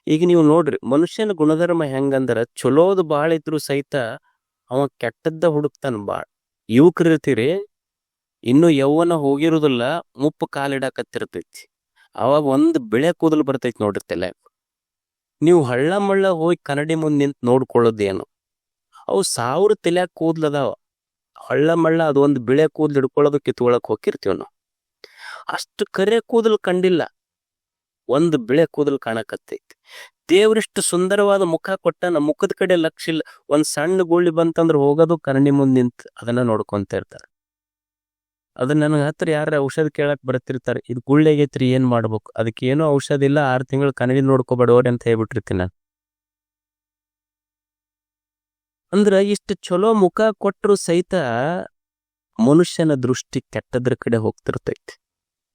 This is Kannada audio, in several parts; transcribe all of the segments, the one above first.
ಈಗ ನೀವು ನೋಡ್ರಿ ಮನುಷ್ಯನ ಗುಣಧರ್ಮ ಹೆಂಗಂದ್ರ ಚಲೋದು ಬಾಳ ಇದ್ರು ಸಹಿತ ಅವ ಕೆಟ್ಟದ್ದ ಹುಡುಕ್ತಾನ ಬಾಳ. ಯುವಕರು ಇರ್ತೀರಿ, ಇನ್ನು ಯೌವನ ಹೋಗಿರುದಿಲ್ಲ, ಮುಪ್ಪು ಕಾಲಿಡಾಕತ್ತಿರ್ತೈತಿ. ಅವಾಗ ಒಂದ್ ಬಿಳೆ ಕೂದಲು ಬರ್ತೈತಿ ನೋಡ್ರಿ ತಲೆ. ನೀವು ಹಳ್ಳ ಮಳ್ಳ ಹೋಗಿ ಕನ್ನಡಿ ಮುಂದ್ ನಿಂತ್ ನೋಡ್ಕೊಳ್ಳೋದೇನು, ಅವು 1000 ತಲ್ಯಾಗ ಕೂದ್ಲದಾವ. ಹಳ್ಳ ಮಳ್ಳ ಅದು ಒಂದು ಬಿಳೆ ಕೂದ್ಲು ಹಿಡ್ಕೊಳ್ಳೋದು ಕಿತ್ಕೊಳಕ್ ಹೋಗಿರ್ತೀವ್ ನಾವು. ಅಷ್ಟು ಕರೆ ಕೂದಲು ಕಂಡಿಲ್ಲ, ಒಂದು ಬಿಳೆ ಕೂದಲು ಕಾಣಕತ್ತೈತಿ. ದೇವ್ರಿಷ್ಟು ಸುಂದರವಾದ ಮುಖ ಕೊಟ್ಟ, ಮುಖದ ಕಡೆ ಲಕ್ಷ ಇಲ್ಲ. ಒಂದ್ ಸಣ್ಣ ಗುಳ್ಳಿ ಬಂತಂದ್ರ ಹೋಗೋದು ಕನ್ನಡಿ ಮುಂದ್ ನಿಂತ್ ಅದನ್ನ ನೋಡ್ಕೊಂತ ಇರ್ತಾರ. ಅದನ್ನ ನನಗೆ ಹತ್ರ ಯಾರ ಔಷಧ ಕೇಳಕ್ ಬರ್ತಿರ್ತಾರೆ, ಇದು ಗುಳ್ಳೆಗೈತ್ರಿ ಏನ್ ಮಾಡ್ಬೇಕು, ಅದಕ್ಕೆ ಏನೋ ಔಷಧ ಇಲ್ಲ, 6 ತಿಂಗಳು ಕನ್ನಡಿ ನೋಡ್ಕೋಬೇಡವ್ರಿ ಅಂತ ಹೇಳ್ಬಿಟ್ಟಿರ್ತೀನಿ ನಾನು. ಅಂದ್ರ ಇಷ್ಟು ಚಲೋ ಮುಖ ಕೊಟ್ಟರು ಸಹಿತ ಮನುಷ್ಯನ ದೃಷ್ಟಿ ಕೆಟ್ಟದ್ರ ಕಡೆ ಹೋಗ್ತಿರ್ತೈತಿ.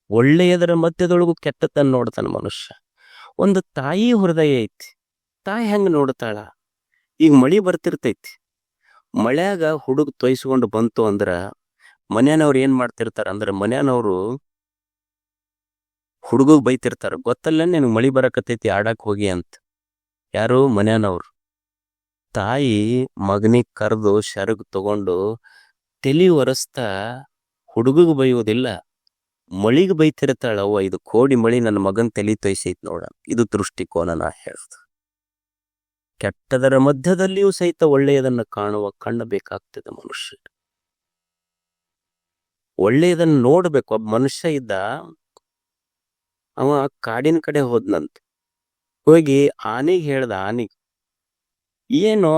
ಒಳ್ಳೆಯದರ ಮಧ್ಯದೊಳಗೂ ಕೆಟ್ಟತನ ನೋಡ್ತಾನ ಮನುಷ್ಯ. ಒಂದು ತಾಯಿ ಹೃದಯ ಐತಿ, ತಾಯಿ ಹೆಂಗ ನೋಡ್ತಾಳ? ಈಗ ಮಳಿ ಬರ್ತಿರ್ತೈತಿ, ಮಳ್ಯಾಗ ಹುಡುಗ ತೊಯ್ಸ್ಕೊಂಡು ಬಂತು ಅಂದ್ರ ಮನ್ಯಾನವ್ರು ಏನ್ ಮಾಡ್ತಿರ್ತಾರ ಅಂದ್ರ, ಮನ್ಯಾನವ್ರು ಹುಡುಗಗ್ ಬೈತಿರ್ತಾರ, ಗೊತ್ತಲ್ಲ ನಿನಗ್ ಮಳಿ ಬರಕತ್ತೈತಿ ಆಡಾಕ್ ಹೋಗಿ ಅಂತ. ಯಾರು? ಮನ್ಯಾನವ್ರು. ತಾಯಿ ಮಗನಿಗೆ ಕರೆದು ಶರಗ್ ತಗೊಂಡು ತಲಿ ಒರೆಸ್ತಾ ಹುಡುಗಗ್ ಬೈಯೋದಿಲ್ಲ, ಮಳಿಗೆ ಬೈತಿರ್ತಾಳ. ಅವ್ವ, ಇದು ಕೋಡಿ ಮಳಿ ನನ್ನ ಮಗನ್ ತಲಿ ತೊಯ್ಸೈತ್ ನೋಡ. ಇದು ದೃಷ್ಟಿಕೋನ ನಾ ಹೇಳುದು. ಕೆಟ್ಟದರ ಮಧ್ಯದಲ್ಲಿಯೂ ಸಹಿತ ಒಳ್ಳೆಯದನ್ನ ಕಾಣುವ ಕಣ್ಣು ಬೇಕಾಗ್ತದೆ ಮನುಷ್ಯ. ಒಳ್ಳೆಯದನ್ನ ನೋಡ್ಬೇಕು. ಒಬ್ಬ ಮನುಷ್ಯ ಇದ್ದ, ಅವ ಕಾಡಿನ ಕಡೆ ಹೋದ್ನಂತ. ಹೋಗಿ ಆನೆಗೆ ಹೇಳ್ದ, ಆನೆಗೆ, ಏನೋ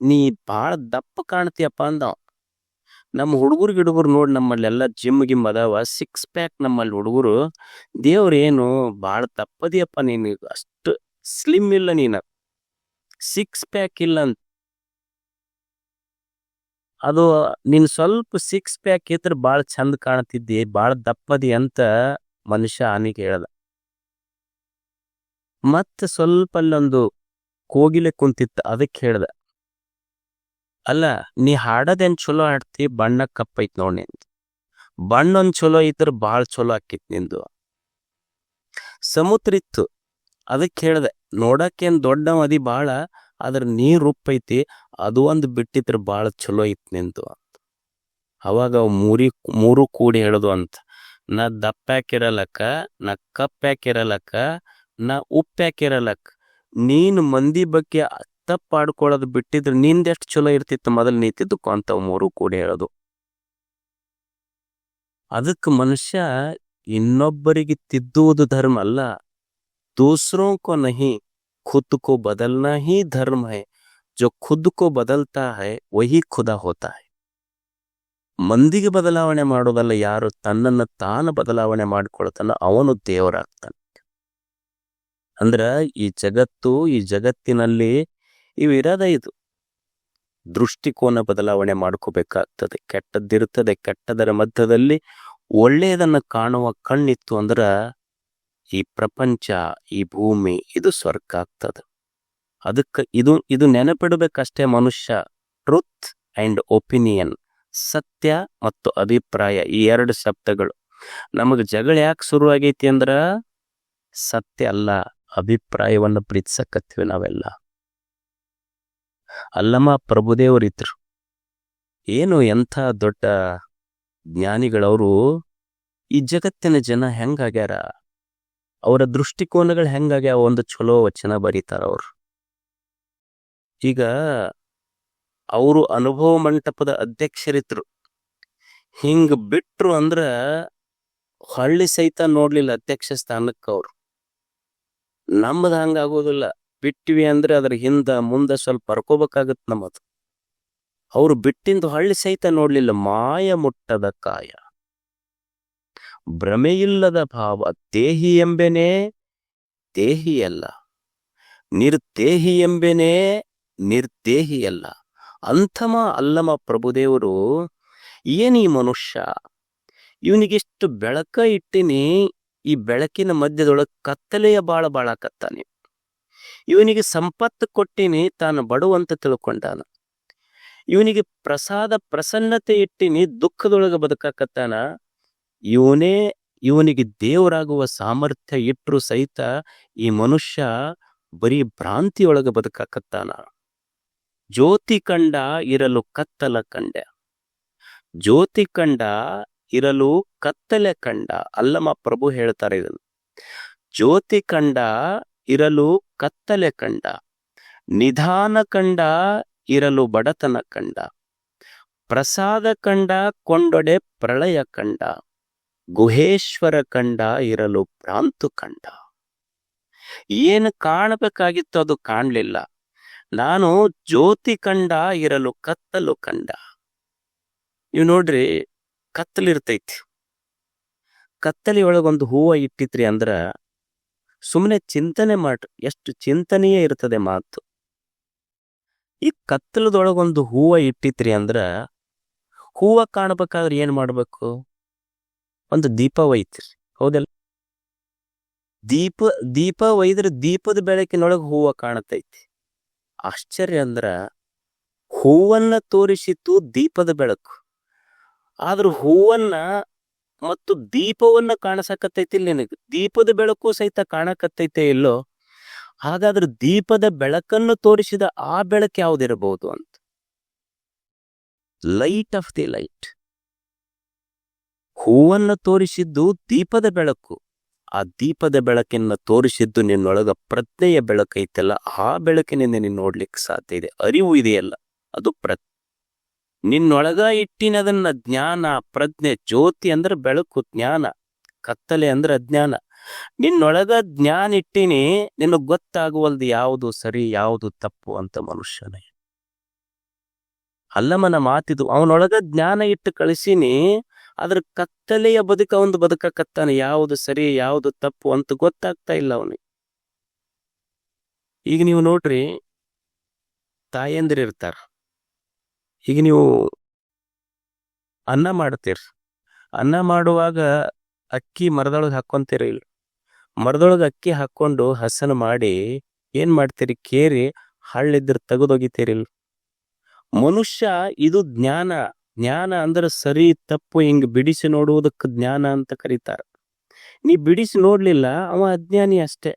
ನೀ ಬಾಳ ದಪ್ಪ ಕಾಣ್ತೀಯಪ್ಪ ಅಂದ. ನಮ್ಮ ಹುಡುಗರು ನೋಡಿ, ನಮ್ಮಲ್ಲೆಲ್ಲ ಜಿಮ್ ಗಿಮ್ ಅದಾವ, 6 ಪ್ಯಾಕ್ ನಮ್ಮಲ್ಲಿ ಹುಡುಗರು. ದೇವ್ರ ಏನು ಬಾಳ ದಪ್ಪದಿಯಪ್ಪ, ನೀನು ಅಷ್ಟು ಸ್ಲಿಮ್ ಇಲ್ಲ, ನೀನ 6 ಪ್ಯಾಕ್ ಇಲ್ಲ ಅಂತ. ಅದು ನೀನ್ ಸ್ವಲ್ಪ 6 ಪ್ಯಾಕ್ ಇದ್ರೆ ಬಾಳ ಚಂದ ಕಾಣ್ತಿದ್ದಿ, ಬಾಳ ದಪ್ಪದಿ ಅಂತ ಮನುಷ್ಯ ಆನೆಗೆ ಹೇಳ್ದ. ಮತ್ತೆ ಸ್ವಲ್ಪ ಅಲ್ಲೊಂದು ಕೋಗಿಲೆ ಕುಂತಿತ್ತು, ಅದಕ್ಕೆ ಹೇಳ್ದ, ಅಲ್ಲ ನೀ ಹಾಡದೇನ್ ಚಲೋ ಹಾಡ್ತಿ, ಬಣ್ಣ ಕಪ್ಪೈತ್ ನೋಡ್ ನಿಂದು. ಬಣ್ಣ ಒಂದ್ ಚಲೋ ಇದ್ರ ಬಾಳ ಚಲೋ ಆಕಿತ್ ನಿಂದು. ಸಮುದ್ರ ಇತ್ತು, ಅದಕ್ಕೆ ಹೇಳ್ದೆ, ನೋಡಕ್ಕೇನ್ ದೊಡ್ಡ ಮದಿ ಬಾಳ, ಅದ್ರ ನೀರ್ ಉಪ್ಪೈತಿ, ಅದು ಒಂದು ಬಿಟ್ಟಿದ್ರ ಬಾಳ ಚಲೋ ಇತ್ತು ನಿಂದು ಅಂತ. ಅವಾಗ ಅವ್ ಮೂರು ಕೂಡಿ ಹೇಳುದು ಅಂತ, ನಾ ದಪ್ಪ್ಯಾಕಿರಲಕ್ಕ, ನಾ ಕಪ್ಪ್ಯಾಕಿರಲಕ್ಕ, ನಾ ಉಪ್ಪ್ಯಾಕಿರಲಕ್ಕ, ನೀನು ಮಂದಿ ಬಗ್ಗೆ ತಪ್ಪಾಡ್ಕೊಳ್ಳೋದು ಬಿಟ್ಟಿದ್ರೆ ನಿಂದೆಷ್ಟು ಚಲೋ ಇರ್ತಿತ್ತು ಮೊದಲು ನೀತಿದ್ದಕ್ಕೂ ಅಂತ ಮೂರು ಕೂಡಿ ಹೇಳೋದು. ಅದಕ್ಕೆ ಮನುಷ್ಯ ಇನ್ನೊಬ್ಬರಿಗೆ ತಿದ್ದುವುದು ಧರ್ಮ ಅಲ್ಲ, दूसरों को नहीं खुद को बदलना ही धर्म है, जो खुद को बदलता है वही खुदा होता है. ಮಂದಿಗೆ ಬದಲಾವಣೆ ಮಾಡೋದಲ್ಲ, ಯಾರು ತನ್ನನ್ನು ತಾನು ಬದಲಾವಣೆ ಮಾಡ್ಕೊಳ್ತಾನ ಅವನು ದೇವರಾಗ್ತಾನೆ. ಅಂದ್ರ ಈ ಜಗತ್ತು, ಈ ಜಗತ್ತಿನಲ್ಲಿ ಇವಿರದ, ಇದು ದೃಷ್ಟಿಕೋನ ಬದಲಾವಣೆ ಮಾಡ್ಕೋಬೇಕಾಗ್ತದೆ. ಕೆಟ್ಟದ್ದಿರ್ತದೆ, ಕೆಟ್ಟದರ ಮಧ್ಯದಲ್ಲಿ ಒಳ್ಳೆಯದನ್ನ ಕಾಣುವ ಕಣ್ಣಿತ್ತು ಅಂದ್ರ ಈ ಪ್ರಪಂಚ, ಈ ಭೂಮಿ ಇದು ಸ್ವರ್ಗ ಆಗ್ತದೆ. ಅದಕ್ಕೆ ಇದು ನೆನಪಿಡ್ಬೇಕಷ್ಟೇ ಮನುಷ್ಯ. ಟ್ರುತ್ ಅಂಡ್ ಒಪಿನಿಯನ್, ಸತ್ಯ ಮತ್ತು ಅಭಿಪ್ರಾಯ, ಈ 2 ಶಬ್ದಗಳು. ನಮಗೆ ಜಗಳ ಯಾಕೆ ಶುರು ಆಗೈತಿ ಅಂದ್ರ ಸತ್ಯ ಅಲ್ಲ, ಅಭಿಪ್ರಾಯವನ್ನು ಪ್ರೀತಿಸಕತ್ತೀವಿ ನಾವೆಲ್ಲ. ಅಲ್ಲಮ್ಮ ಪ್ರಭುದೇವರಿದ್ರು, ಏನು ಎಂಥ ದೊಡ್ಡ ಜ್ಞಾನಿಗಳವರು. ಈ ಜಗತ್ತಿನ ಜನ ಹೆಂಗಾಗ್ಯಾರ, ಅವರ ದೃಷ್ಟಿಕೋನಗಳು ಹೆಂಗಾಗ್ಯಾವ, ಒಂದು ಚಲೋ ವಚನ ಬರೀತಾರ ಅವರು. ಈಗ ಅವರು ಅನುಭವ ಮಂಟಪದ ಅಧ್ಯಕ್ಷರಿದ್ರು. ಹಿಂಗ ಬಿಟ್ರು ಅಂದ್ರ ಹಳ್ಳಿ ಸಹಿತ ನೋಡ್ಲಿಲ್ಲ ಅಧ್ಯಕ್ಷ ಸ್ಥಾನಕ್ಕೆ ಅವರು. ನಮ್ಮದು ಹಂಗಾಗೋದಿಲ್ಲ, ಬಿಟ್ಟಿವಿ ಅಂದ್ರೆ ಅದ್ರ ಹಿಂದ ಮುಂದೆ ಸ್ವಲ್ಪ ಬರ್ಕೋಬೇಕಾಗತ್ ನಮ್ಮದು. ಅವರು ಬಿಟ್ಟಿಂದು ಹಳ್ಳಿ ಸಹಿತ ನೋಡ್ಲಿಲ್ಲ. ಮಾಯ ಮುಟ್ಟದ ಕಾಯ, ಭ್ರಮೆಯಿಲ್ಲದ ಭಾವ, ದೇಹಿ ಎಂಬೆನೇ ದೇಹಿಯಲ್ಲ, ನಿರ್ದೇಹಿ ಎಂಬೆನೇ ನಿರ್ದೇಹಿಯಲ್ಲ. ಅಂಥಮ ಅಲ್ಲಮ ಪ್ರಭುದೇವರು. ಏನ್ ಈ ಮನುಷ್ಯ, ಇವನಿಗೆಷ್ಟು ಬೆಳಕ ಇಟ್ಟಿನಿ, ಈ ಬೆಳಕಿನ ಮಧ್ಯದೊಳಗೆ ಕತ್ತಲೆಯ ಬಾಳಕತ್ತಾನೆ. ಇವನಿಗೆ ಸಂಪತ್ತು ಕೊಟ್ಟಿನಿ, ತಾನು ಬಡವಂತ ತಿಳ್ಕೊಂಡಾನ. ಇವನಿಗೆ ಪ್ರಸನ್ನತೆ ಇಟ್ಟಿನಿ, ದುಃಖದೊಳಗೆ ಬದುಕಾಕತ್ತಾನ. ಇವನಿಗೆ ದೇವರಾಗುವ ಸಾಮರ್ಥ್ಯ ಇಟ್ಟರು ಸಹಿತ ಈ ಮನುಷ್ಯ ಬರೀ ಭ್ರಾಂತಿಯೊಳಗ ಬದುಕಾಕತ್ತಾನ. ಜ್ಯೋತಿ ಕಂಡ ಇರಲು ಕತ್ತಲ ಕಂಡ, ಜ್ಯೋತಿ ಕಂಡ ಇರಲು ಕತ್ತಲೆ ಕಂಡ. ಅಲ್ಲಮ ಪ್ರಭು ಹೇಳ್ತಾರೆ ಇದನ್ನು. ಜ್ಯೋತಿ ಕಂಡ ಇರಲು ಕತ್ತಲೆ ಕಂಡ, ನಿಧಾನ ಕಂಡ ಇರಲು ಬಡತನ ಕಂಡ, ಪ್ರಸಾದ ಕಂಡ ಕೊಂಡೊಡೆ ಪ್ರಳಯ ಕಂಡ, ಗುಹೇಶ್ವರ ಕಂಡ ಇರಲು ಭ್ರಾಂತು ಕಂಡ. ಏನು ಕಾಣಬೇಕಾಗಿತ್ತು ಅದು ಕಾಣಲಿಲ್ಲ. ನಾನು ಜ್ಯೋತಿ ಕಂಡ ಇರಲು ಕತ್ತಲು ಕಂಡ. ನೀವು ನೋಡ್ರಿ, ಕತ್ತಲಿರ್ತೈತಿ. ಕತ್ತಲಿಯೊಳಗೊಂದು ಹೂವ ಇಟ್ಟಿತ್ರಿ ಅಂದ್ರ ಸುಮ್ಮನೆ ಚಿಂತನೆ ಮಾಡ್ರಿ, ಎಷ್ಟು ಚಿಂತನೆಯೇ ಇರ್ತದೆ ಮಾತು. ಈ ಕತ್ತಲದೊಳಗೊಂದು ಹೂವ ಇಟ್ಟಿತ್ರಿ ಅಂದ್ರ ಹೂವ ಕಾಣಬೇಕಾದ್ರೆ ಏನ್ ಮಾಡ್ಬೇಕು? ಒಂದು ದೀಪ ಒಯ್ತಿರಿ, ಹೌದಲ್ಲ? ದೀಪ ಒಯ್ದ್ರೆ ದೀಪದ ಬೆಳಕಿನೊಳಗೆ ಹೂವ ಕಾಣತೈತಿ. ಆಶ್ಚರ್ಯ ಅಂದ್ರ ಹೂವನ್ನ ತೋರಿಸಿತು ದೀಪದ ಬೆಳಕು, ಆದ್ರೂ ಹೂವನ್ನ ಮತ್ತು ದೀಪವನ್ನ ಕಾಣಸಕತ್ತೈತಿ ನಿನಗೆ. ದೀಪದ ಬೆಳಕು ಸಹಿತ ಕಾಣಕತ್ತೈತೆ ಇಲ್ಲೋ? ಹಾಗಾದ್ರೆ ದೀಪದ ಬೆಳಕನ್ನು ತೋರಿಸಿದ ಆ ಬೆಳಕು ಯಾವ್ದಿರಬಹುದು ಅಂತ. Light off the light. ಹೂವನ್ನ ತೋರಿಸಿದ್ದು ದೀಪದ ಬೆಳಕು, ಆ ದೀಪದ ಬೆಳಕನ್ನ ತೋರಿಸಿದ್ದು ನಿನ್ನೊಳಗ ಪ್ರಜ್ಞೆಯ ಬೆಳಕೈತಲ್ಲ, ಆ ಬೆಳಕಿನಿಂದ ನೀನು ನೋಡ್ಲಿಕ್ಕೆ ಸಾಧ್ಯ ಇದೆ. ಅರಿವು ಇದೆಯಲ್ಲ, ಅದು ನಿನ್ನೊಳಗ ಇಟ್ಟಿನದನ್ನ ಜ್ಞಾನ, ಪ್ರಜ್ಞೆ. ಜ್ಯೋತಿ ಅಂದ್ರೆ ಬೆಳಕು, ಜ್ಞಾನ. ಕತ್ತಲೆ ಅಂದ್ರೆ ಅಜ್ಞಾನ. ನಿನ್ನೊಳಗ ಜ್ಞಾನ ಇಟ್ಟಿನಿ, ನಿನಗ್ ಗೊತ್ತಾಗುವಲ್ದು ಯಾವುದು ಸರಿ ಯಾವುದು ತಪ್ಪು ಅಂತ ಮನುಷ್ಯನೇ. ಅಲ್ಲಮನ ಮಾತಿದು. ಅವನೊಳಗ ಜ್ಞಾನ ಇಟ್ಟು ಕಳಿಸಿನಿ, ಅದ್ರ ಕತ್ತಲೆಯ ಬದುಕ ಒಂದು ಬದುಕಕತ್ತಾನೆ. ಯಾವುದು ಸರಿ ಯಾವುದು ತಪ್ಪು ಅಂತ ಗೊತ್ತಾಗ್ತಾ ಇಲ್ಲ ಅವನಿಗೆ. ಈಗ ನೀವು ನೋಡ್ರಿ, ತಾಯಂದಿರಿರ್ತಾರ. ಈಗ ನೀವು ಅನ್ನ ಮಾಡ್ತೀರಿ, ಅನ್ನ ಮಾಡುವಾಗ ಅಕ್ಕಿ ಮರದೊಳಗೆ ಹಾಕೊಂತೀರಿ ಇಲ್ಲ? ಮರದೊಳಗೆ ಅಕ್ಕಿ ಹಾಕೊಂಡು ಹಸನು ಮಾಡಿ ಏನ್ ಮಾಡ್ತೀರಿ? ಕೇರಿ ಹಳ್ಳಿದ್ರ ತೆಗೆದೊಗಿತೀರಿಲ್ಲ? ಮನುಷ್ಯ ಇದು ಜ್ಞಾನ. ಜ್ಞಾನ ಅಂದ್ರೆ ಸರಿ ತಪ್ಪು ಹಿಂಗ್ ಬಿಡಿಸಿ ನೋಡುವುದಕ್ಕೆ ಜ್ಞಾನ ಅಂತ ಕರೀತಾರ. ನೀ ಬಿಡಿಸಿ ನೋಡ್ಲಿಲ್ಲ, ಅವ ಅಜ್ಞಾನಿ ಅಷ್ಟೇ.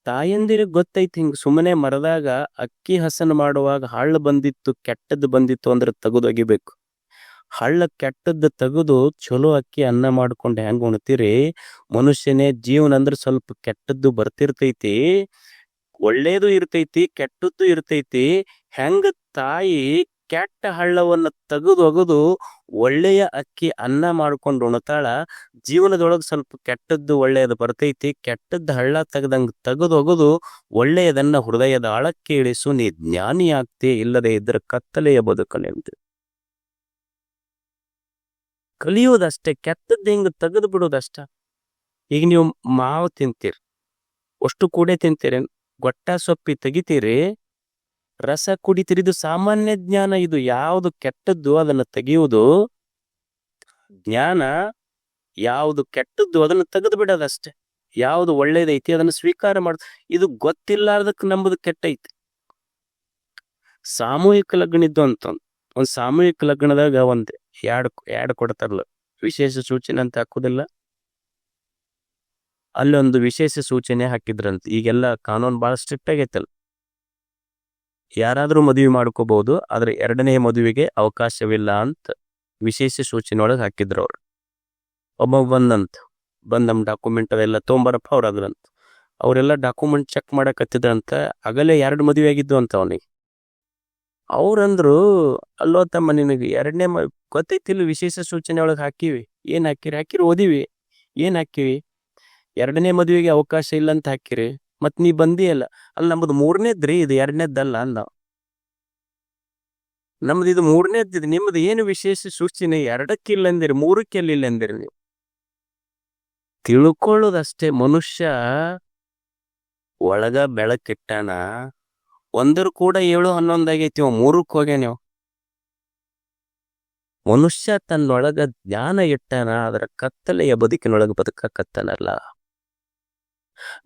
ತಾಯಂದಿರಿಗೆ ಗೊತ್ತೈತಿ, ಹಿಂಗ್ ಸುಮ್ಮನೆ ಮರದಾಗ ಅಕ್ಕಿ ಹಸನು ಮಾಡುವಾಗ ಹಳ್ಳ ಬಂದಿತ್ತು, ಕೆಟ್ಟದ್ದು ಬಂದಿತ್ತು ಅಂದ್ರೆ ತೆಗೆದೊಗಿಬೇಕು. ಹಳ್ಳ ಕೆಟ್ಟದ್ದು ತೆಗೆದು ಚಲೋ ಅಕ್ಕಿ ಅನ್ನ ಮಾಡ್ಕೊಂಡು ಹೆಂಗ್ ಉಣ್ತೀರಿ? ಮನುಷ್ಯನೇ ಜೀವನ ಅಂದ್ರೆ ಸ್ವಲ್ಪ ಕೆಟ್ಟದ್ದು ಬರ್ತಿರ್ತೈತಿ, ಒಳ್ಳೇದು ಇರ್ತೈತಿ, ಕೆಟ್ಟದ್ದು ಇರ್ತೈತಿ. ಹೆಂಗ ತಾಯಿ ಕೆಟ್ಟ ಹಳ್ಳವನ್ನ ತೆಗೆದೊಗದು ಒಳ್ಳೆಯ ಅಕ್ಕಿ ಅನ್ನ ಮಾಡ್ಕೊಂಡು ಉಣ್ತಾಳ, ಜೀವನದೊಳಗೆ ಸ್ವಲ್ಪ ಕೆಟ್ಟದ್ದು ಒಳ್ಳೆಯದು ಬರ್ತೈತಿ. ಕೆಟ್ಟದ್ದು ಹಳ್ಳ ತೆಗ್ದಂಗ ತೆಗೆದೊಗದು ಒಳ್ಳೆಯದನ್ನ ಹೃದಯದ ಆಳಕ್ಕೆ ಇಳಿಸು, ನೀ ಜ್ಞಾನಿ ಆಗ್ತಿ. ಇಲ್ಲದೆ ಇದ್ರೆ ಕತ್ತಲೆಯ ಬದುಕಲೆ ಅಂತ ಕಲಿಯೋದಷ್ಟೇ. ಕೆಟ್ಟದ್ದು ಹಿಂಗ ತೆಗೆದು ಬಿಡೋದಷ್ಟ. ಈಗ ನೀವು ಮಾವು ತಿಂತೀರಿ, ಅಷ್ಟು ಕೂಡೆ ತಿಂತೀರಿ, ಗೊಟ್ಟ ಸೊಪ್ಪಿ ತೆಗಿತೀರಿ, ರಸ ಕುಡಿತೀರಿ. ಇದು ಸಾಮಾನ್ಯ ಜ್ಞಾನ. ಇದು ಯಾವುದು ಕೆಟ್ಟದ್ದು ಅದನ್ನ ತೆಗೆಯುವುದು ಜ್ಞಾನ, ಯಾವುದು ಕೆಟ್ಟದ್ದು ಅದನ್ನು ತೆಗೆದು ಬಿಡೋದಷ್ಟೇ. ಯಾವುದು ಒಳ್ಳೇದೈತಿ ಅದನ್ನು ಸ್ವೀಕಾರ ಮಾಡ. ಇದು ಗೊತ್ತಿಲ್ಲಾರ್ದಕ್ಕೆ ನಂಬುದು ಕೆಟ್ಟೈತಿ. ಸಾಮೂಹಿಕ ಲಗ್ನ ಇದ್ದು ಅಂತ ಒಂದು ಸಾಮೂಹಿಕ ಲಗ್ನದಾಗ ಒಂದ್ ಎರಡು ಕೊಡ್ತಾರಲ್ಲ, ವಿಶೇಷ ಸೂಚನೆ ಅಂತ ಹಾಕುದಿಲ್ಲ, ಅಲ್ಲೊಂದು ವಿಶೇಷ ಸೂಚನೆ ಹಾಕಿದ್ರಂತ. ಈಗೆಲ್ಲ ಕಾನೂನು ಬಹಳ ಸ್ಟ್ರಿಕ್ಟ್ ಆಗೈತಲ್ಲ, ಯಾರಾದ್ರೂ ಮದುವೆ ಮಾಡ್ಕೋಬಹುದು, ಆದ್ರೆ ಎರಡನೇ ಮದುವೆಗೆ ಅವಕಾಶವಿಲ್ಲ ಅಂತ ವಿಶೇಷ ಸೂಚನೆ ಒಳಗೆ ಹಾಕಿದ್ರು ಅವ್ರು. ಒಬ್ಬ ಬಂದ್ ನಮ್ ಡಾಕ್ಯುಮೆಂಟ್ ಅವೆಲ್ಲ ತೊಗೊಂಬರಪ್ಪ ಅವ್ರಾದ್ರಂತ. ಅವರೆಲ್ಲ ಡಾಕ್ಯುಮೆಂಟ್ ಚೆಕ್ ಮಾಡಕತ್ತಿದ್ರಂತ. ಆಗಲೇ 2 ಮದುವೆ ಆಗಿದ್ದು ಅಂತ ಅವನಿಗೆ. ಅವ್ರಂದ್ರು, ಅಲ್ಲೋ ತಮ್ಮ, ನಿನಗೆ ಎರಡನೇ ಗೊತ್ತೈತಿಲ್ಲ ವಿಶೇಷ ಸೂಚನೆ ಒಳಗೆ ಹಾಕಿವಿ. ಏನ್ ಹಾಕಿರಿ ಓದಿವಿ. ಏನ್ ಹಾಕಿವಿ? ಎರಡನೇ ಮದುವೆಗೆ ಅವಕಾಶ ಇಲ್ಲ ಅಂತ ಹಾಕಿರಿ. ಮತ್ ನೀ ಬಂದಿಯಲ್ಲ. ಅಲ್ಲಿ ನಮ್ದು 3ನೇದ್ರಿ, ಇದು 2ನೇದ್ದಲ್ಲ ಅಂದ. ನಮ್ದು ಇದು 3ನೇದ್ದು, ನಿಮ್ದು ಏನು ವಿಶೇಷ ಸೂಚನೆ? 2ಕ್ಕಿಲ್ಲ ಅಂದಿರಿ, 3ಕ್ಕೆಲ್ಲ ಅಂದಿರಿ ನೀವು. ತಿಳ್ಕೊಳ್ಳೋದಷ್ಟೇ. ಮನುಷ್ಯ ಒಳಗ ಬೆಳಕಿಟ್ಟಾನ, ಒಂದ್ರ ಕೂಡ 7, 11 ಆಗೈತಿ, 3ಕ್ಕೆ ಹೋಗ್ಯ ನೀವು. ಮನುಷ್ಯ ತನ್ನೊಳಗ ಜ್ಞಾನ ಇಟ್ಟಾನ, ಅದರ ಕತ್ತಲೆಯ ಬದುಕಿನೊಳಗೆ ಬದುಕಕತ್ತಾನಲ್ಲ.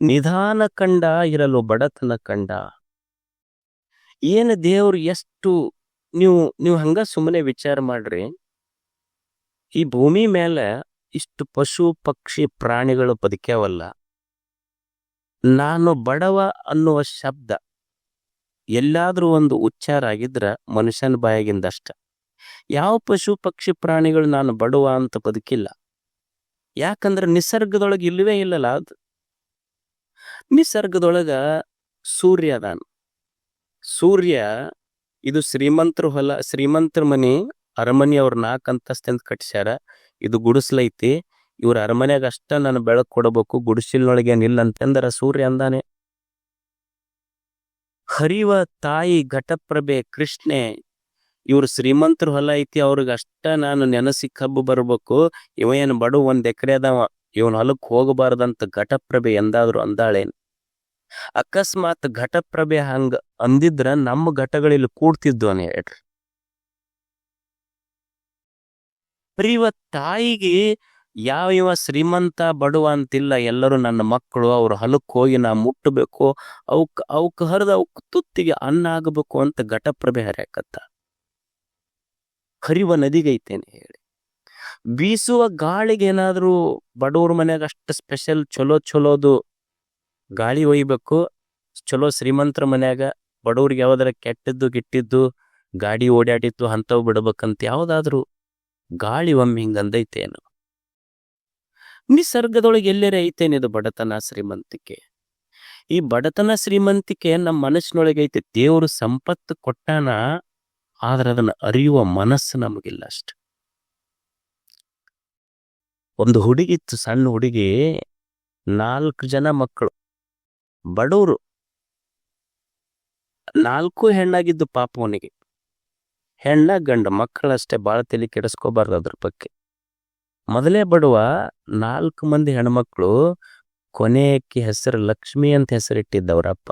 ನಿಧಾನ ಕಂಡ ಇರಲು ಬಡತನ ಕಂಡ. ಏನು ದೇವ್ರು ಎಷ್ಟು ನೀವು ಹಂಗ ಸುಮ್ಮನೆ ವಿಚಾರ ಮಾಡ್ರಿ. ಈ ಭೂಮಿ ಮೇಲೆ ಇಷ್ಟು ಪಶು ಪಕ್ಷಿ ಪ್ರಾಣಿಗಳು ಬದುಕ್ಯಾವಲ್ಲ, ನಾನು ಬಡವ ಅನ್ನುವ ಶಬ್ದ ಎಲ್ಲಾದ್ರೂ ಒಂದು ಉಚ್ಚಾರ ಆಗಿದ್ರ ಮನುಷ್ಯನ ಬಾಯಾಗಿಂದಷ್ಟ. ಯಾವ ಪಶು ಪಕ್ಷಿ ಪ್ರಾಣಿಗಳು ನಾನು ಬಡವ ಅಂತ ಬದುಕಿಲ್ಲ. ಯಾಕಂದ್ರೆ ನಿಸರ್ಗದೊಳಗೆ ಇಲ್ಲವೇ ಇಲ್ಲಲ್ಲ ಅದು. ನಿಸರ್ಗದೊಳಗ ಸೂರ್ಯ ಅದಾನ. ಸೂರ್ಯ ಇದು ಶ್ರೀಮಂತರ ಹೊಲ, ಶ್ರೀಮಂತರ ಮನಿ, ಅರಮನೆ ಅವ್ರ 4 ಅಂತಸ್ತಿಂದ ಕಟ್ಸ್ಯಾರ. ಇದು ಗುಡಿಸ್ಲೈತಿ, ಇವ್ರ ಅರಮನೆಯಾಗ ಅಷ್ಟ ನಾನು ಬೆಳಕು ಕೊಡಬೇಕು, ಗುಡಿಸಿಲ್ನೊಳಗೆ ಏನಿಲ್ಲ ಅಂತಂದ್ರ ಸೂರ್ಯ ಅಂದಾನೆ. ಹರಿವ ತಾಯಿ ಘಟಪ್ರಭೆ ಕೃಷ್ಣೆ, ಇವ್ರು ಶ್ರೀಮಂತರ ಹೊಲ ಐತಿ, ಅವ್ರಿಗೆ ಅಷ್ಟ ನಾನು ನೆನಸಿ ಕಬ್ಬು ಬರ್ಬೇಕು, ಇವ ಏನು ಬಡು 1 ಎಕರೆ ಅದಾವ, ಇವನ್ ಹೊಲಕ್ಕೆ ಹೋಗಬಾರ್ದಂತ ಘಟಪ್ರಭೆ ಎಂದಾದ್ರು ಅಂದಾಳೇನು? ಅಕಸ್ಮಾತ್ ಘಟಪ್ರಭೆ ಹಂಗ ಅಂದಿದ್ರ ನಮ್ಮ ಘಟಗಳಲ್ಲಿ ಕೂಡ್ತಿದ್ವು ಅನ್ ಹೇಳ್ರಿ. ಹರಿವ ತಾಯಿಗೆ ಯಾವ ಶ್ರೀಮಂತ ಬಡವ ಅಂತಿಲ್ಲ, ಎಲ್ಲರೂ ನನ್ನ ಮಕ್ಕಳು, ಅವ್ರ ಹೊಲಕ್ಕೆ ಹೋಗಿ ನಾ ಮುಟ್ಟಬೇಕು, ಅವಕ್ ಹರಿದ ಅವಕ್ ತುತ್ತಿಗೆ ಅನ್ನ ಆಗಬೇಕು ಅಂತ ಘಟಪ್ರಭೆ ಹರಿಯಾಕತ್ತ. ಹರಿವ ನದಿಗೈತೇನೆ ಹೇಳಿ. ಬೀಸುವ ಗಾಳಿಗೆ ಏನಾದ್ರೂ ಬಡವ್ರ ಮನ್ಯಾಗ ಅಷ್ಟು ಸ್ಪೆಷಲ್ ಚಲೋದು ಗಾಳಿ ಒಯ್ಬೇಕು, ಚಲೋ ಶ್ರೀಮಂತರ ಮನ್ಯಾಗ ಬಡವ್ರಿಗೆ ಯಾವ್ದಾರ ಕೆಟ್ಟದ್ದು ಗಿಟ್ಟಿದ್ದು ಗಾಡಿ ಓಡಾಡಿತ್ತು ಅಂತವ್ ಬಿಡ್ಬೇಕಂತ ಯಾವ್ದಾದ್ರು ಗಾಳಿ ಒಮ್ಮೆ ಹಿಂಗಂದೈತೇನು? ನಿಸರ್ಗದೊಳಗೆ ಎಲ್ಲರೇ ಐತೇನಿದು ಬಡತನ ಶ್ರೀಮಂತಿಕೆ? ಈ ಬಡತನ ಶ್ರೀಮಂತಿಕೆ ನಮ್ಮ ಮನಸ್ಸಿನೊಳಗೆ ಐತೆ. ದೇವರು ಸಂಪತ್ತು ಕೊಟ್ಟಾನ, ಆದ್ರೆ ಅದನ್ನ ಅರಿಯುವ ಮನಸ್ಸು ನಮಗಿಲ್ಲ ಅಷ್ಟು. ಒಂದು ಹುಡುಗಿತ್ತು, ಸಣ್ಣ ಹುಡುಗಿ, 4 ಜನ ಮಕ್ಕಳು, ಬಡವರು, 4 ಹೆಣ್ಣಾಗಿದ್ದು ಪಾಪ ಅವನಿಗೆ. ಹೆಣ್ಣ ಗಂಡ ಮಕ್ಕಳಷ್ಟೇ, ಬಾಳ ತಲೆ ಕೆಡಿಸ್ಕೋಬಾರ್ದು ಅದ್ರ ಬಗ್ಗೆ. ಮೊದಲೇ ಬಡವ, 4 ಮಂದಿ ಹೆಣ್ಮಕ್ಳು, ಕೊನೆಯಕ್ಕೆ ಹೆಸರು ಲಕ್ಷ್ಮಿ ಅಂತ ಹೆಸರಿಟ್ಟಿದ್ದವ್ರಪ್ಪ.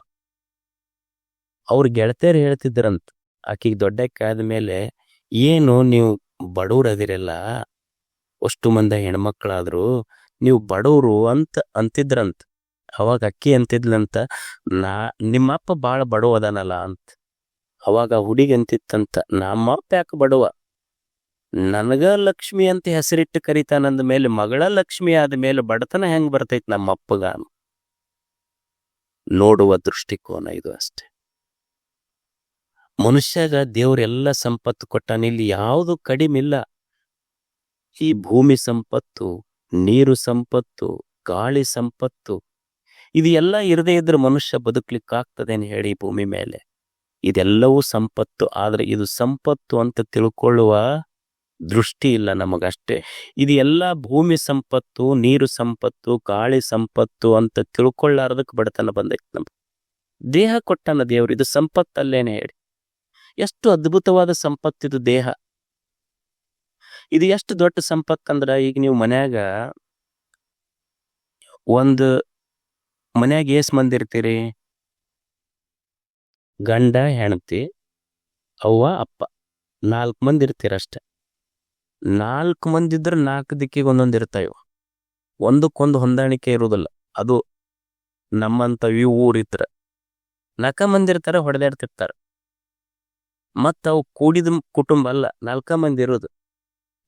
ಅವ್ರ ಗೆಳತಿಯರು ಹೇಳ್ತಿದ್ರಂತ, ಆಕಿಗೆ ದೊಡ್ಡಕ್ಕೆ ಆದ್ಮೇಲೆ, ಏನು ನೀವು ಬಡವ್ರು ಅದಿರಲ್ಲ, ಅಷ್ಟು ಮಂದಿ ಹೆಣ್ಮಕ್ಳಾದ್ರು ನೀವು ಬಡವರು ಅಂತ ಅಂತಿದ್ರಂತ. ಅವಾಗ ಅಕ್ಕಿ ಅಂತಿದ್ಲಂತ, ನಿಮ್ಮಪ್ಪ ಬಾಳ ಬಡವ ಅದಾನಲ್ಲ ಅಂತ. ಅವಾಗ ಹುಡುಗಿ ಅಂತಿತ್ತಂತ, ನಮ್ಮಪ್ಪ ಯಾಕೆ ಬಡವ, ನನಗ ಲಕ್ಷ್ಮಿ ಅಂತ ಹೆಸರಿಟ್ಟು ಕರಿತಾನಂದ ಮೇಲೆ, ಮಗಳ ಲಕ್ಷ್ಮಿ ಆದ ಮೇಲೆ ಬಡತನ ಹೆಂಗ್ ಬರ್ತೈತಿ ನಮ್ಮಪ್ಪಗ? ನೋಡುವ ದೃಷ್ಟಿಕೋನ ಇದು ಅಷ್ಟೆ. ಮನುಷ್ಯಗ ದೇವ್ರೆಲ್ಲ ಸಂಪತ್ತು ಕೊಟ್ಟಾನ, ಇಲ್ಲಿ ಯಾವುದು ಕಡಿಮೆ ಇಲ್ಲ. ಈ ಭೂಮಿ ಸಂಪತ್ತು, ನೀರು ಸಂಪತ್ತು, ಗಾಳಿ ಸಂಪತ್ತು, ಇದು ಎಲ್ಲ ಇರದೇ ಇದ್ರೆ ಮನುಷ್ಯ ಬದುಕ್ಲಿಕ್ಕಾಗ್ತದೇನು ಹೇಳಿ ಈ ಭೂಮಿ ಮೇಲೆ? ಇದೆಲ್ಲವೂ ಸಂಪತ್ತು, ಆದ್ರೆ ಇದು ಸಂಪತ್ತು ಅಂತ ತಿಳ್ಕೊಳ್ಳುವ ದೃಷ್ಟಿ ಇಲ್ಲ ನಮಗಷ್ಟೇ. ಇದು ಎಲ್ಲ ಭೂಮಿ ಸಂಪತ್ತು, ನೀರು ಸಂಪತ್ತು, ಗಾಳಿ ಸಂಪತ್ತು ಅಂತ ತಿಳ್ಕೊಳ್ಳಾರ್ದಕ್ಕೆ ಬಡತನ ಬಂದೈತಿ ನಮ್ಗೆ. ದೇಹ ಕೊಟ್ಟಾನ ದೇವ್ರು, ಇದು ಸಂಪತ್ತಲ್ಲೇನೆ ಹೇಳಿ. ಎಷ್ಟು ಅದ್ಭುತವಾದ ಸಂಪತ್ತಿದು ದೇಹ. ಇದು ಎಷ್ಟು ದೊಡ್ಡ ಸಂಪತ್ತಂದ್ರ, ಈಗ ನೀವು ಮನ್ಯಾಗ ಒಂದು ಮನ್ಯಾಗ ಏಸ್ ಮಂದಿ ಇರ್ತೀರಿ? ಗಂಡ ಹೆಂಡತಿ ಅವ್ವ ಅಪ್ಪ 4 ಮಂದಿ ಇರ್ತೀರಷ್ಟೆ. 4 ಮಂದಿ ಇದ್ರೆ 4 ದಿಕ್ಕಿಗೆ ಒಂದೊಂದು ಇರ್ತಾವ, ಒಂದಕ್ಕೊಂದು ಹೊಂದಾಣಿಕೆ ಇರುವುದಿಲ್ಲ. ಅದು ನಮ್ಮಂತ ಈ ಊರಿತ್ರ 4 ಮಂದಿ ಇರ್ತಾರೆ, ಹೊಡೆದಾಡ್ತಿರ್ತಾರ. ಮತ್ತ ಅವು ಕೂಡಿದ ಕುಟುಂಬ ಅಲ್ಲ, 4 ಮಂದಿ ಇರೋದು.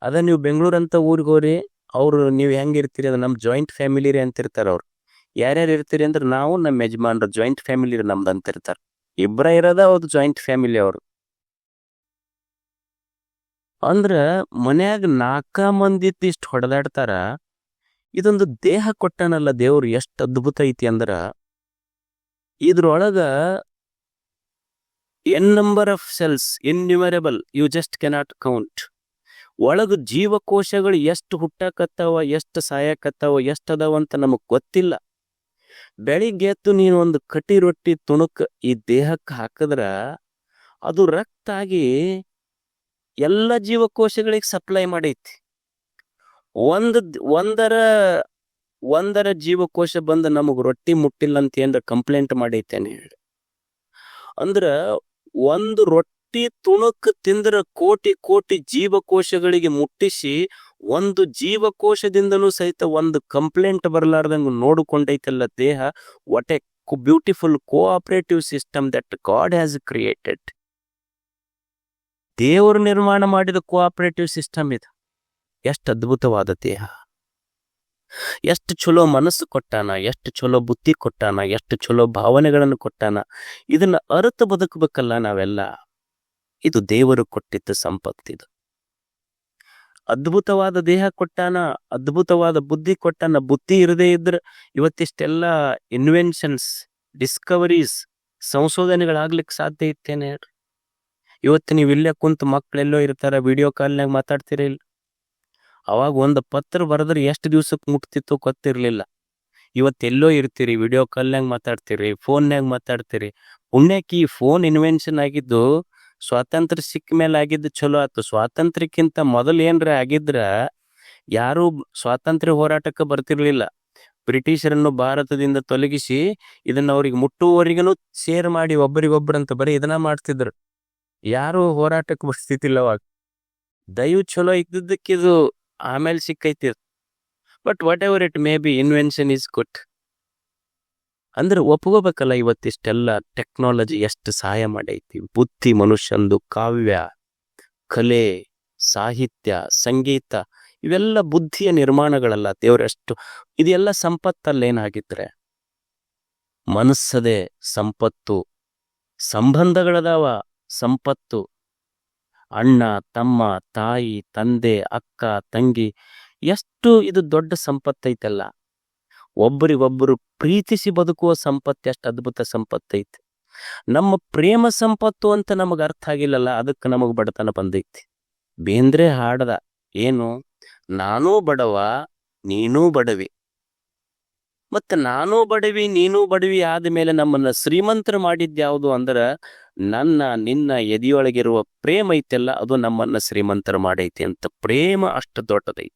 ಅದ ನೀವು ಬೆಂಗಳೂರಂತ ಊರಿಗೆ ಹೋರಿ, ಅವ್ರು ನೀವು ಹೆಂಗಿರ್ತೀರಿ, ಅದು ನಮ್ಮ ಜಾಯಿಂಟ್ ಫ್ಯಾಮಿಲಿ ರೀ ಅಂತಿರ್ತಾರ. ಅವ್ರು ಯಾರ್ಯಾರು ಇರ್ತೀರಿ ಅಂದ್ರೆ, ನಾವು ನಮ್ಮ ಯಜಮಾನ್ರು ಜಾಯಿಂಟ್ ಫ್ಯಾಮಿಲಿ ನಮ್ದು ಅಂತಿರ್ತಾರ. ಇಬ್ಬರ ಇರೋದ ಅವ್ದು ಜಾಯಿಂಟ್ ಫ್ಯಾಮಿಲಿ ಅವರು. ಅಂದ್ರ ಮನ್ಯಾಗ 4 ಮಂದಿ ಇಷ್ಟು ಹೊಡೆದಾಡ್ತಾರ. ಇದೊಂದು ದೇಹ ಕೊಟ್ಟನಲ್ಲ ದೇವ್ರು, ಎಷ್ಟು ಅದ್ಭುತ ಐತಿ ಅಂದ್ರ, ಇದ್ರೊಳಗ n number of cells innumerable, you just cannot count. ಒಳಗ ಜೀವಕೋಶಗಳು ಎಷ್ಟು ಹುಟ್ಟಾಕತ್ತಾವ, ಎಷ್ಟು ಸಾಯಕತ್ತಾವ, ಎಷ್ಟು ಅದಾವ ಅಂತ ನಮಗ್ ಗೊತ್ತಿಲ್ಲ. ಬೆಳಿಗ್ಗೆ ಎದ್ದು ನೀನು ಒಂದು ಕಟಿ ರೊಟ್ಟಿ ತುಣುಕ್ ಈ ದೇಹಕ್ಕೆ ಹಾಕಿದ್ರ ಅದು ರಕ್ತ ಆಗಿ ಎಲ್ಲ ಜೀವಕೋಶಗಳಿಗೆ ಸಪ್ಲೈ ಮಾಡೈತಿ. ಒಂದರ ಜೀವಕೋಶ ಬಂದು ನಮಗ್ ರೊಟ್ಟಿ ಮುಟ್ಟಿಲ್ಲ ಅಂತ ಏನ್ರ ಕಂಪ್ಲೇಂಟ್ ಮಾಡೈತೇನೆ ಹೇಳಿ. ಅಂದ್ರ ಒಂದು ರೊಟ್ಟಿ ತುಣುಕ್ ತಿಂದ್ರ ಕೋಟಿ ಜೀವಕೋಶಗಳಿಗೆ ಮುಟ್ಟಿಸಿ, ಒಂದು ಜೀವಕೋಶದಿಂದನೂ ಸಹಿತ ಒಂದು ಕಂಪ್ಲೇಂಟ್ ಬರಲಾರ್ದಂಗ ನೋಡಿಕೊಂಡೈತಲ್ಲ ದೇಹ. What A beautiful cooperative system that god has created. ದೇವರು ನಿರ್ಮಾಣ ಮಾಡಿದ ಕೋಆಪರೇಟಿವ್ ಸಿಸ್ಟಮ್ ಇದು. ಎಷ್ಟು ಅದ್ಭುತವಾದ ದೇಹ. ಎಷ್ಟು ಚಲೋ ಮನಸ್ಸು ಕೊಟ್ಟಾನ, ಎಷ್ಟು ಚಲೋ ಬುದ್ಧಿ ಕೊಟ್ಟಾನ, ಎಷ್ಟು ಚಲೋ ಭಾವನೆಗಳನ್ನು ಕೊಟ್ಟಾನ. ಇದನ್ನ ಅರಿತು ಬದುಕಬೇಕಲ್ಲ ನಾವೆಲ್ಲ. ಇದು ದೇವರು ಕೊಟ್ಟಿದ್ದ ಸಂಪತ್ತಿದು. ಅದ್ಭುತವಾದ ದೇಹ ಕೊಟ್ಟಾನ, ಅದ್ಭುತವಾದ ಬುದ್ಧಿ ಕೊಟ್ಟಾನ. ಬುದ್ಧಿ ಇರದೇ ಇದ್ರೆ ಇವತ್ತಿಷ್ಟೆಲ್ಲ ಇನ್ವೆನ್ಷನ್ಸ್, ಡಿಸ್ಕವರೀಸ್, ಸಂಶೋಧನೆಗಳಾಗ್ಲಿಕ್ಕೆ ಸಾಧ್ಯ ಇತ್ತೇನೆ? ಇವತ್ತು ನೀವು ಇಲ್ಲೇ ಕುಂತು ಮಕ್ಕಳೆಲ್ಲೋ ಇರ್ತಾರ, ವಿಡಿಯೋ ಕಾಲ್ನಾಗ ಮಾತಾಡ್ತೀರ ಇಲ್ಲ. ಅವಾಗ ಒಂದು ಪತ್ರ ಬರೆದ್ರೆ ಎಷ್ಟು ದಿವ್ಸಕ್ಕೆ ಮುಟ್ತಿತ್ತು ಗೊತ್ತಿರ್ಲಿಲ್ಲ. ಇವತ್ತೆಲ್ಲೋ ಇರ್ತೀರಿ, ವಿಡಿಯೋ ಕಾಲ್ನಾಗ ಮಾತಾಡ್ತೀರಿ, ಫೋನ್ಯಾಗ ಮಾತಾಡ್ತೀರಿ. ಪುಣ್ಯಕ್ಕೆ ಈ ಫೋನ್ ಇನ್ವೆನ್ಷನ್ ಆಗಿದ್ದು ಸ್ವಾತಂತ್ರ್ಯ ಸಿಕ್ಕ ಮೇಲೆ ಆಗಿದ್ದು ಚಲೋ ಆಯ್ತು. ಸ್ವಾತಂತ್ರ್ಯಕ್ಕಿಂತ ಮೊದಲು ಏನ್ರ ಆಗಿದ್ರ ಯಾರು ಸ್ವಾತಂತ್ರ್ಯ ಹೋರಾಟಕ್ಕೆ ಬರ್ತಿರ್ಲಿಲ್ಲ. ಬ್ರಿಟಿಷರನ್ನು ಭಾರತದಿಂದ ತೊಲಗಿಸಿ ಇದನ್ನ ಅವ್ರಿಗೆ ಮುಟ್ಟುವವರಿಗೂ ಶೇರ್ ಮಾಡಿ ಒಬ್ಬರಿಗೊಬ್ಬರಂತ ಬರೀ ಇದನ್ನ ಮಾಡ್ತಿದ್ರು. ಯಾರು ಹೋರಾಟಕ್ಕೆ ಬರ್ತಿದ್ದಿಲ್ಲ ಅವಾಗ. ದಯವು ಚಲೋ ಇದ್ದಿದ್ದಕ್ಕಿದು ಆಮೇಲೆ ಸಿಕ್ಕೈತಿ. But what ever it may be, invention is good. ಅಂದ್ರೆ ಒಪ್ಕೋಬೇಕಲ್ಲ, ಇವತ್ತಿಷ್ಟೆಲ್ಲ ಟೆಕ್ನಾಲಜಿ ಎಷ್ಟು ಸಹಾಯ ಮಾಡೈತಿ. ಬುದ್ಧಿ ಮನುಷ್ಯಂದು, ಕಾವ್ಯ, ಕಲೆ, ಸಾಹಿತ್ಯ, ಸಂಗೀತ ಇವೆಲ್ಲ ಬುದ್ಧಿಯ ನಿರ್ಮಾಣಗಳಲ್ಲ. ದೇವರೆಷ್ಟು ಇದೆಲ್ಲ ಸಂಪತ್ತಲ್ಲೇನಾಗಿದ್ರೆ ಮನಸ್ಸದೇ ಸಂಪತ್ತು. ಸಂಬಂಧಗಳದಾವ ಸಂಪತ್ತು. ಅಣ್ಣ, ತಮ್ಮ, ತಾಯಿ, ತಂದೆ, ಅಕ್ಕ, ತಂಗಿ, ಎಷ್ಟು ಇದು ದೊಡ್ಡ ಸಂಪತ್ತೈತಲ್ಲ. ಒಬ್ಬರಿಗೊಬ್ಬರು ಪ್ರೀತಿಸಿ ಬದುಕುವ ಸಂಪತ್ತು ಎಷ್ಟು ಅದ್ಭುತ ಸಂಪತ್ತೈತಿ. ನಮ್ಮ ಪ್ರೇಮ ಸಂಪತ್ತು ಅಂತ ನಮಗ ಅರ್ಥ ಆಗಿಲ್ಲಲ್ಲ, ಅದಕ್ಕೆ ನಮಗ್ ಬಡತನ ಬಂದೈತಿ. ಬೇಂದ್ರೆ ಹಾಡದ ಏನು, ನಾನೂ ಬಡವ ನೀನೂ ಬಡವಿ. ಮತ್ತೆ ನಾನೂ ಬಡವಿ ನೀನೂ ಬಡವಿ ಆದ್ಮೇಲೆ ನಮ್ಮನ್ನ ಶ್ರೀಮಂತರ ಮಾಡಿದ್ಯಾವುದು ಅಂದ್ರ ನನ್ನ ನಿನ್ನ ಎದೆಯೊಳಗಿರುವ ಪ್ರೇಮ ಐತೆಲ್ಲ, ಅದು ನಮ್ಮನ್ನ ಶ್ರೀಮಂತರ ಮಾಡೈತಿ ಅಂತ. ಪ್ರೇಮ ಅಷ್ಟು ದೊಡ್ಡದೈತಿ.